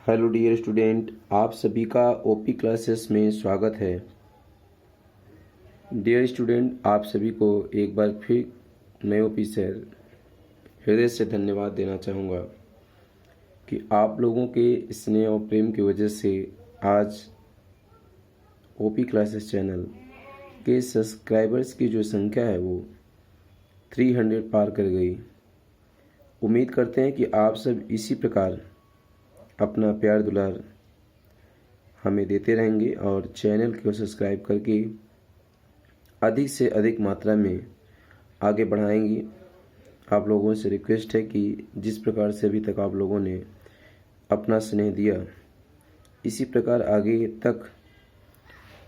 Hello dear student, आप सभी का ओपी क्लासेस में स्वागत है। डियर स्टूडेंट, आप सभी को एक बार फिर मैं ओपी सर हृदय से धन्यवाद देना चाहूँगा कि आप लोगों के स्नेह और प्रेम की वजह से आज ओपी क्लासेस चैनल के सब्सक्राइबर्स की जो संख्या है वो 300 पार कर गई। उम्मीद करते हैं कि आप सब इसी प्रकार अपना प्यार दुलार हमें देते रहेंगे और चैनल को सब्सक्राइब करके अधिक से अधिक मात्रा में आगे बढ़ाएंगे। आप लोगों से रिक्वेस्ट है कि जिस प्रकार से अभी तक आप लोगों ने अपना स्नेह दिया, इसी प्रकार आगे तक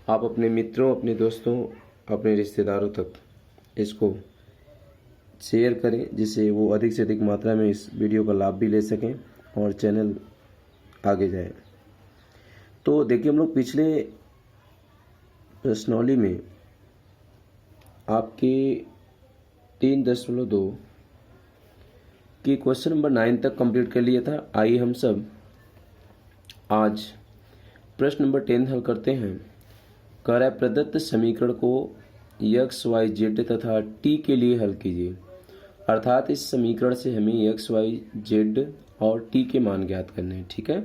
आप अपने मित्रों, अपने दोस्तों, अपने रिश्तेदारों तक इसको शेयर करें, जिससे वो अधिक से अधिक मात्रा में इस वीडियो का लाभ भी ले सकें और चैनल आगे जाए। तो देखिए, हम लोग पिछले प्रश्नावली में आपके 3.2 की क्वेश्चन नंबर 9 तक कंप्लीट कर लिया था। आइए हम सब आज प्रश्न नंबर 10 हल करते हैं। कह रहा है प्रदत्त समीकरण को x, y, z तथा t के लिए हल कीजिए। अर्थात इस समीकरण से हमें x, y, z और t के मान ज्ञात करने हैं। ठीक है,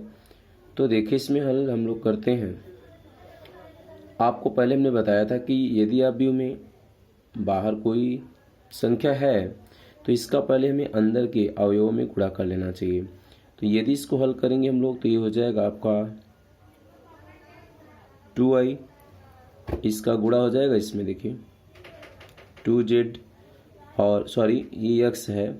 तो देखिए इसमें हल हम लोग करते हैं। आपको पहले हमने बताया था कि यदि आप व्यू में बाहर कोई संख्या है तो इसका पहले हमें अंदर के अवयवों में गुणा कर लेना चाहिए। तो यदि इसको हल करेंगे हम लोग तो ये हो जाएगा आपका 2i, इसका गुणा हो जाएगा इसमें देखिए 2z और सॉरी ये x है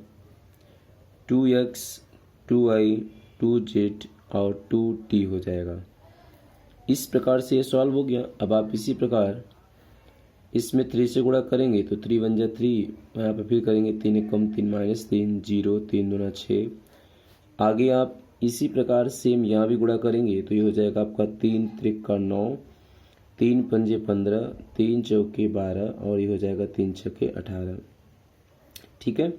2x 2i 2z और 2t हो जाएगा। इस प्रकार से ये सॉल्व हो गया। अब आप इसी प्रकार इसमें 3 से गुणा करेंगे तो 3 1 जा 3, यहाँ पर फिर करेंगे 3 1 कम 3 माइनस 3 0 3 दूना 6। आगे आप इसी प्रकार सेम यहाँ भी गुणा करेंगे तो ये हो जाएगा आपका 3 त्रिक का 9, 3 पंजे 15, 3 चौके 12 और ये हो जाएगा 3 छक्के 18। ठीक है,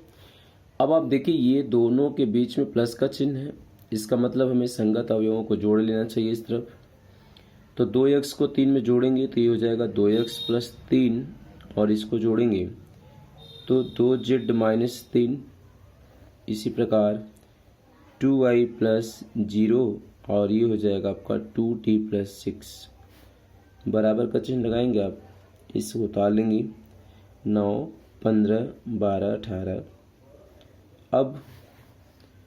अब आप देखिए ये दोनों के बीच में प्लस का चिन्ह है, इसका मतलब हमें संगत अवयवों को जोड़ लेना चाहिए इस तरफ। तो 2x को 3 में जोड़ेंगे तो ये हो जाएगा 2x प्लस 3 और इसको जोड़ेंगे तो 2z माइनस 3। इसी प्रकार 2i प्लस 0 और ये हो जाएगा आपका 2t प्लस 6। बराबर का चिन्ह लगाएंगे आप, इसको उतार लेंगे 9 15 12 18। अब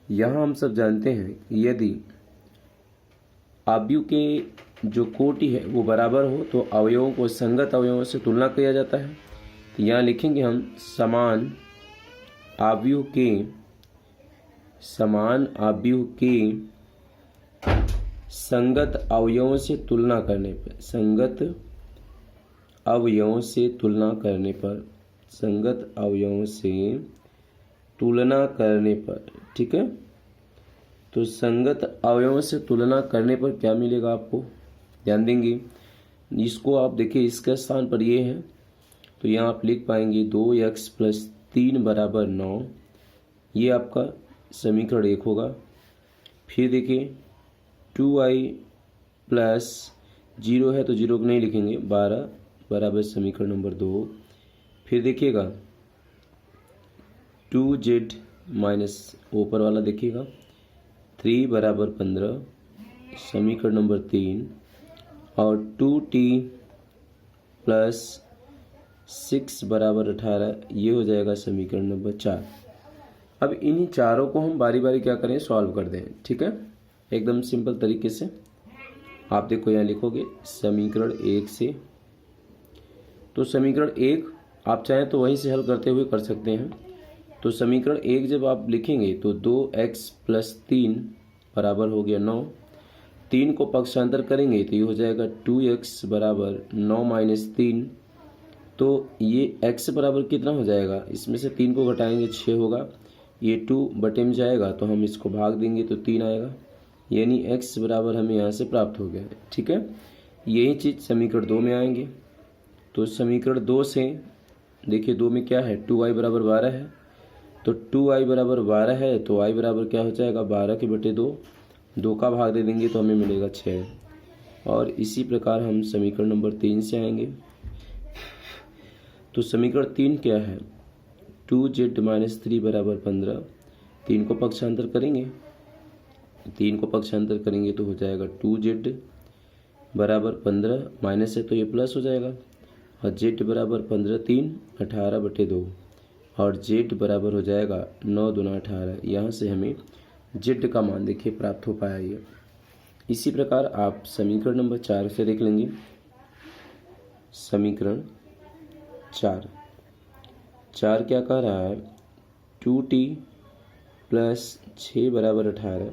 यहाँ हम सब जानते हैं कि यदि अवयव के जो कोटि है वो बराबर हो तो अवयवों को संगत अवयवों से तुलना किया जाता है। तो यहाँ लिखेंगे हम समान अवयव के संगत अवयवों से तुलना करने पर, संगत अवयवों से तुलना करने पर, संगत अवयवों से तुलना करने पर। ठीक है, तो संगत अवयवों से तुलना करने पर क्या मिलेगा आपको, ध्यान देंगे। इसको आप देखिए, इसके स्थान पर ये है तो यहाँ आप लिख पाएंगे 2x प्लस 3 बराबर 9। ये आपका समीकरण 1 होगा। फिर देखिए 2i प्लस 0 है तो 0 को नहीं लिखेंगे, 12 बराबर समीकरण नंबर 2। फिर देखिएगा 2z माइनस ऊपर वाला देखिएगा 3 बराबर 15 समीकरण नंबर 3 और 2t प्लस 6 बराबर 18, ये हो जाएगा समीकरण नंबर 4। अब इन्हीं चारों को हम बारी बारी क्या करें, सॉल्व कर दें। ठीक है, एकदम सिंपल तरीके से आप देखो यहाँ लिखोगे समीकरण 1 से। तो समीकरण 1 आप चाहें तो वहीं से हल करते हुए कर सकते हैं। तो समीकरण 1 जब आप लिखेंगे तो 2x प्लस 3 बराबर हो गया 9। 3 को पक्षांतर करेंगे तो ये हो जाएगा 2x बराबर 9 माइनस 3। तो ये x बराबर कितना हो जाएगा, इसमें से 3 को घटाएंगे 6 होगा, ये 2 बटे में जाएगा तो हम इसको भाग देंगे तो 3 आएगा, यानी x बराबर हमें यहाँ से प्राप्त हो गया है। ठीक है, यही चीज़ समीकरण 2 में आएंगे। तो समीकरण 2 से देखिए 2 में क्या है, 2i बराबर 12 है। तो 2i बराबर 12 है तो i बराबर क्या हो जाएगा 12 के बटे 2 2 का भाग दे देंगे तो हमें मिलेगा 6। और इसी प्रकार हम समीकरण नंबर 3 से आएंगे। तो समीकरण 3 क्या है? 2z - 3 बराबर 15। 3 को पक्षांतर करेंगे, 3 को पक्षांतर करेंगे तो हो जाएगा 2z बराबर 15, माइनस है तो ये प्लस हो जाएगा। और z बराबर 15 3 18/2 और z बराबर हो जाएगा 9 दूना 18। यहाँ से हमें z का मान देखिए प्राप्त हो पाया ये। इसी प्रकार आप समीकरण नंबर 4 से देख लेंगे। समीकरण 4 क्या कह रहा है? 2t प्लस 6 बराबर 18।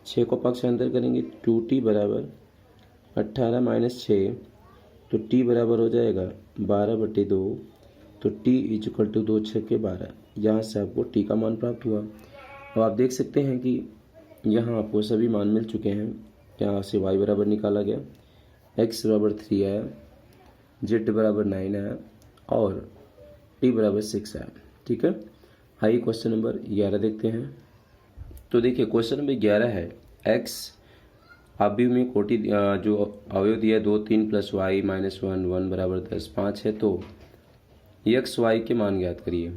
6 को पक्षांतर करेंगे, 2t बराबर 18 माइनस 6 तो t बराबर हो जाएगा 12/2। तो t इक्वल टू 2 6 12। यहाँ से आपको t का मान प्राप्त हुआ। अब आप देख सकते हैं कि यहाँ आपको सभी मान मिल चुके हैं। यहाँ से y बराबर निकाला गया, x बराबर 3 आया, z बराबर 9 आया और t बराबर 6 आया। ठीक है, आइए क्वेश्चन नंबर 11 देखते हैं। तो देखिए क्वेश्चन नंबर 11 है, x अवयव में कोटि जो अवयव दिया 2 3 प्लस y माइनस 1 1 बराबर 10 5 है। तो एक्स वाई के मान ज्ञात करिए।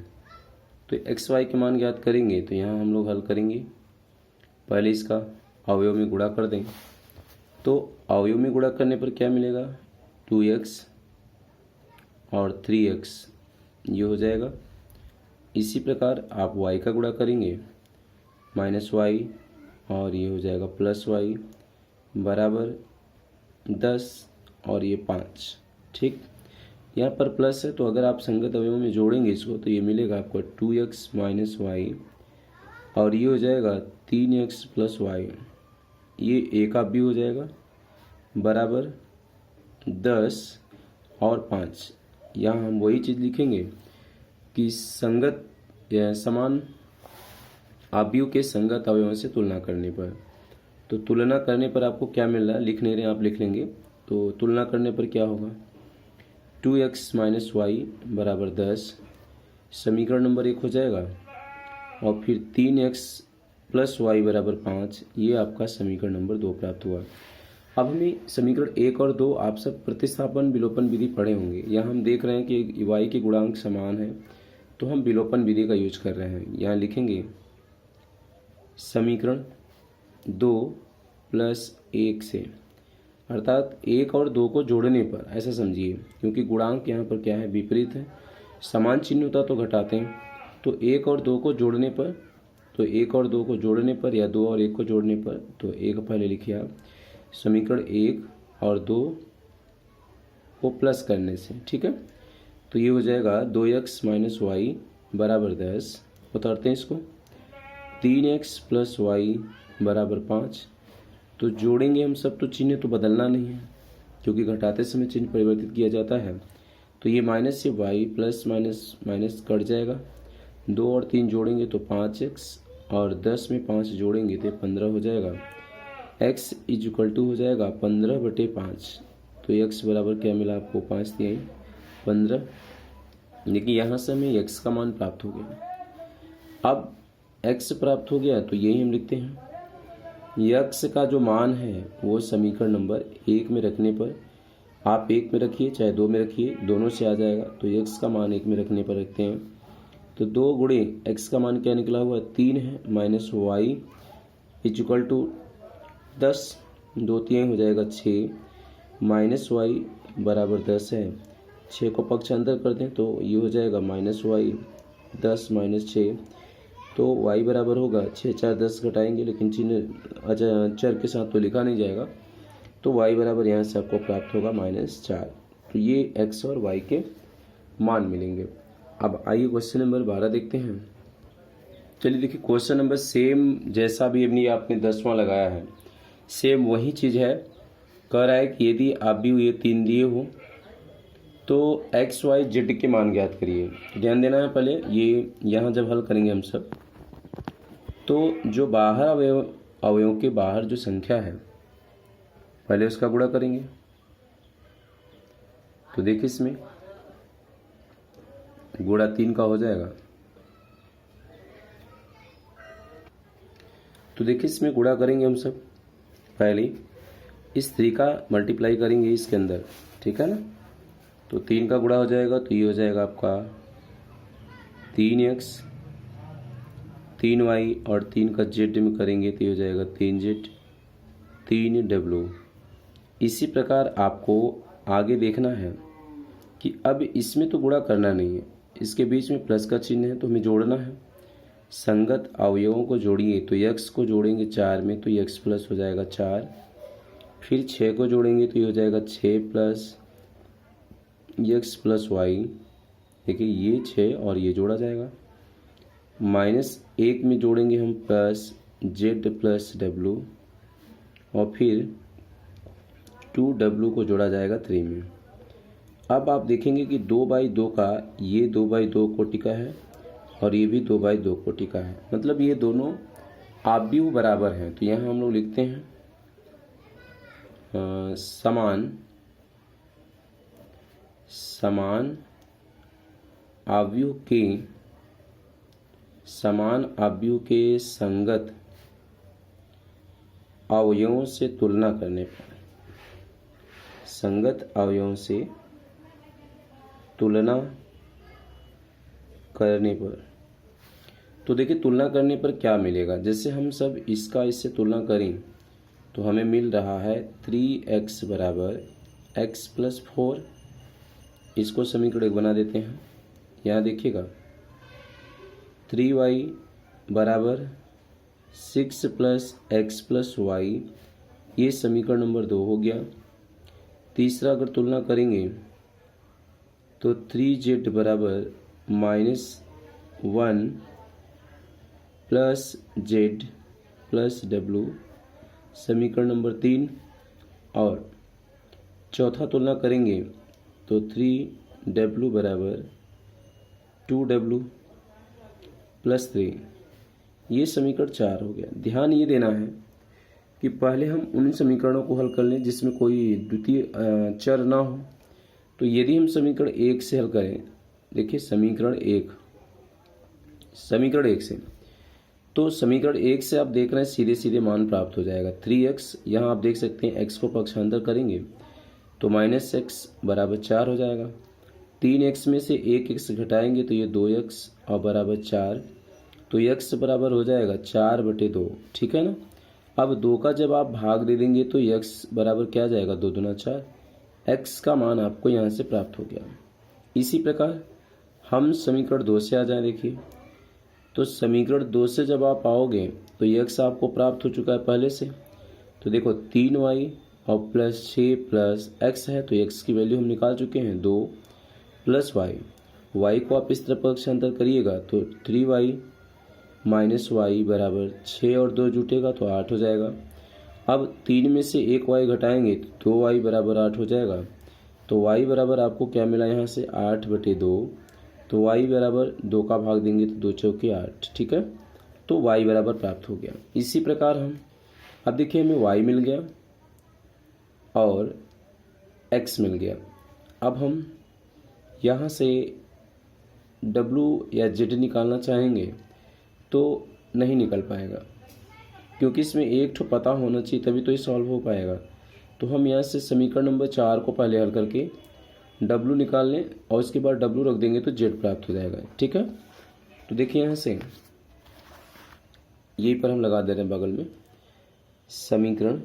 तो एक्स वाई के मान ज्ञात करेंगे तो यहाँ हम लोग हल करेंगे। पहले इसका अवयव में गुणा कर दें। तो अवयव में गुणा करने पर क्या मिलेगा? 2x और 3x ये हो जाएगा। इसी प्रकार आप y का गुणा करेंगे, माइनस वाई और ये हो जाएगा प्लस वाई बराबर 10 और ये 5। ठीक, यहाँ पर प्लस है तो अगर आप संगत अवयवों में जोड़ेंगे इसको तो ये मिलेगा आपको 2x माइनस वाई और ये हो जाएगा 3x प्लस वाई, ये a का b हो जाएगा बराबर 10 और 5। यहाँ हम वही चीज़ लिखेंगे कि संगत या समान अवयव के संगत अवयवों से तुलना करने पर। तो तुलना करने पर आपको क्या मिल रहा है लिख नहीं रहे, आप लिख लेंगे। तो तुलना करने पर क्या होगा? 2x माइनस वाई बराबर 10 समीकरण नंबर 1 हो जाएगा और फिर 3x प्लस वाई बराबर 5 ये आपका समीकरण नंबर 2 प्राप्त हुआ। अब हमें समीकरण 1 और 2 आप सब प्रतिस्थापन विलोपन विधि पढ़े होंगे। यहाँ हम देख रहे हैं कि y के गुणांक समान है तो हम विलोपन विधि का यूज कर रहे हैं। यहाँ लिखेंगे समीकरण 2 प्लस 1 से, अर्थात 1 और 2 को जोड़ने पर, ऐसा समझिए क्योंकि गुणांक यहाँ पर क्या है? विपरीत है। समान चिन्ह होता तो घटाते हैं। तो 1 और 2 को जोड़ने पर, तो 1 और 2 को जोड़ने पर या 2 और 1 को जोड़ने पर, तो 1 पहले लिखिए आप, समीकरण 1 और 2 को प्लस करने से। ठीक है, तो ये हो जाएगा 2x माइनस वाई बराबर 10, उतारते हैं इसको, 3x प्लस वाई बराबर 5। तो जोड़ेंगे हम सब, तो चिन्ह तो बदलना नहीं है क्योंकि घटाते समय चिन्ह परिवर्तित किया जाता है। तो ये माइनस से y plus minus minus cut जाएगा, 2 और 3 जोड़ेंगे तो 5x और 10 में 5 जोड़ेंगे तो 15 हो जाएगा। x इज इक्वल टू हो जाएगा 15/5। तो x बराबर क्या मिला आपको? 5 दिए 15। लेकिन यहाँ से हमें x का मान प्राप्त हो गया। अब x प्राप्त हो गया तो यही हम लिखते हैं। x का जो मान है वो समीकरण नंबर 1 में रखने पर, आप 1 में रखिए चाहे 2 में रखिए, दोनों से आ जाएगा। तो x का मान 1 में रखने पर रखते हैं तो 2 गुणे x का मान क्या निकला हुआ? 3 है, माइनस वाई इक्वल टू 10, 2 3 हो जाएगा 6, माइनस वाई बराबर 10 है। 6 को पक्षांतर कर दें तो ये हो जाएगा माइनस वाई 10 माइनस 6। तो y बराबर होगा 6 4 10 घटाएंगे लेकिन चिन्ह चर के साथ तो लिखा नहीं जाएगा। तो y बराबर यहाँ से आपको प्राप्त होगा -4। तो ये x और y के मान मिलेंगे। अब आइए क्वेश्चन नंबर 12 देखते हैं। चलिए देखिए क्वेश्चन नंबर सेम जैसा भी अभी आपने 10वां लगाया है, सेम वही चीज़ है। कह रहा है कि यदि आप भी ये 3 दिए हो तो x y z के मान ज्ञात करिए। ध्यान देना है पहले, ये यहाँ जब हल करेंगे हम सब तो जो बाहर अवयवों के बाहर जो संख्या है पहले उसका गुणा करेंगे। तो देखिए इसमें गुणा 3 का हो जाएगा। तो देखिए इसमें गुणा करेंगे हम सब पहले इस 3 का मल्टीप्लाई करेंगे इसके अंदर, ठीक है ना। तो 3 का गुणा हो जाएगा तो ये हो जाएगा आपका 3x 3y और 3 का जेड में करेंगे तो ये हो जाएगा 3z 3w। इसी प्रकार आपको आगे देखना है कि अब इसमें तो गुणा करना नहीं है, इसके बीच में प्लस का चिन्ह है तो हमें जोड़ना है। संगत अवयवों को जोड़िए तो x को जोड़ेंगे 4 में तो x प्लस हो जाएगा 4, फिर 6 को जोड़ेंगे तो ये हो जाएगा 6 प्लस x प्लस वाई। देखिए ये 6 और ये जोड़ा जाएगा, -1 में जोड़ेंगे हम प्लस z प्लस w और फिर 2w को जोड़ा जाएगा 3 में। अब आप देखेंगे कि 2/2 का ये 2/2 कोटि का है और ये भी 2/2 कोटि का है, मतलब ये दोनों आव्यूह बराबर हैं। तो यहाँ हम लोग लिखते हैं समान आव्यूह के संगत अवयवों से तुलना करने पर, संगत अवयवों से तुलना करने पर, तो देखिए तुलना करने पर क्या मिलेगा। जैसे हम सब इसका इससे तुलना करें तो हमें मिल रहा है 3x बराबर x प्लस 4। इसको समीकरण 1 बना देते हैं। यहाँ देखिएगा 3y बराबर 6 प्लस x प्लस वाई, ये समीकरण नंबर 2 हो गया। तीसरा अगर तुलना करेंगे तो 3z बराबर -1 प्लस z प्लस w, समीकरण नंबर 3। और चौथा तुलना करेंगे तो 3w बराबर 2w प्लस 3, ये समीकरण 4 हो गया। ध्यान ये देना है कि पहले हम उन समीकरणों को हल कर लें जिसमें कोई द्वितीय चर ना हो। तो यदि हम समीकरण 1 से हल करें, देखिए समीकरण 1 से, तो समीकरण 1 से आप देख रहे हैं सीधे सीधे मान प्राप्त हो जाएगा 3x। यहाँ आप देख सकते हैं x को पक्षांतर करेंगे तो -x बराबर 4 हो जाएगा। 3x में से 1x घटाएंगे तो ये 2x और बराबर 4, तो x बराबर हो जाएगा 4/2, ठीक है ना। अब 2 का जब आप भाग दे देंगे तो x बराबर क्या आ जाएगा, 2 दूना 4, x का मान आपको यहाँ से प्राप्त हो गया। इसी प्रकार हम समीकरण 2 से आ जाएं। देखिए तो समीकरण 2 से जब आप आओगे तो x आपको प्राप्त हो चुका है पहले से। तो देखो 3y और प्लस 6 प्लस x है, तो x की वैल्यू हम निकाल चुके हैं 2 प्लस y को आप इस तरफ पक्षांतर करिएगा तो 3y माइनस y बराबर 6 और 2 जुटेगा तो 8 हो जाएगा। अब 3 में से 1 y घटाएंगे तो 2y बराबर 8 हो जाएगा। तो y बराबर आपको क्या मिला यहाँ से 8/2, तो y बराबर 2 का भाग देंगे तो 2 चौके 8, ठीक है। तो y बराबर प्राप्त हो गया। इसी प्रकार हम अब देखिए हमें y मिल गया और x मिल गया। अब हम यहाँ से w या z निकालना चाहेंगे तो नहीं निकल पाएगा, क्योंकि इसमें एक ठो पता होना चाहिए तभी तो ये सॉल्व हो पाएगा। तो हम यहाँ से समीकरण नंबर 4 को पहले हल करके w निकाल लें और उसके बाद w रख देंगे तो z प्राप्त हो जाएगा, ठीक है। तो देखिए यहाँ से यहीं पर हम लगा दे रहे हैं बगल में समीकरण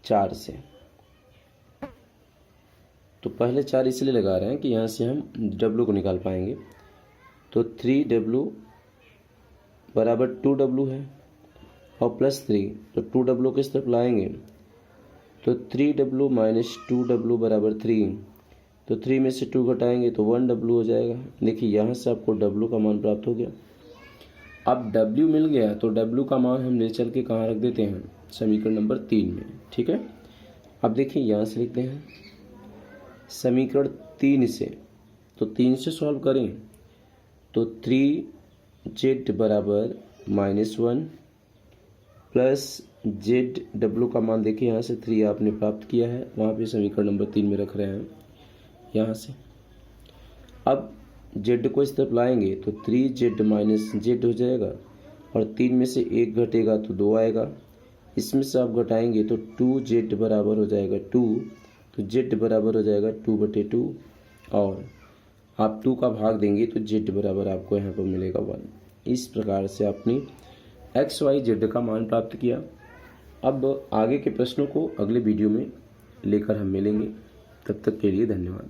4 से। तो पहले 4 इसलिए लगा रहे हैं कि यहाँ से हम w को निकाल पाएंगे। तो 3w बराबर 2w है और प्लस 3, तो 2w किस तरफ लाएंगे तो 3w माइनस 2w बराबर 3, तो 3 में से 2 घटाएंगे तो 1w हो जाएगा। देखिए यहाँ से आपको w का मान प्राप्त हो गया। अब w मिल गया तो w का मान हम ले चल के कहाँ रख देते हैं, समीकरण नंबर 3 में, ठीक है। अब देखिए यहाँ से लिखते हैं समीकरण 3 से, तो 3 से सॉल्व करें तो 3z बराबर -1 प्लस ZW का मान देखिए यहाँ से 3 आपने प्राप्त किया है, वहाँ पे समीकरण नंबर 3 में रख रहे हैं यहाँ से। अब z को इस तरफ लाएंगे तो 3z माइनस z हो जाएगा और 3 में से 1 घटेगा तो 2 आएगा। इसमें से आप घटाएंगे तो 2z बराबर हो जाएगा 2, तो z बराबर हो जाएगा 2/2 और आप 2 का भाग देंगे तो z बराबर आपको यहाँ पर मिलेगा 1। इस प्रकार से आपने एक्स वाई जेड का मान प्राप्त किया। अब आगे के प्रश्नों को अगले वीडियो में लेकर हम मिलेंगे। तब तक के लिए धन्यवाद।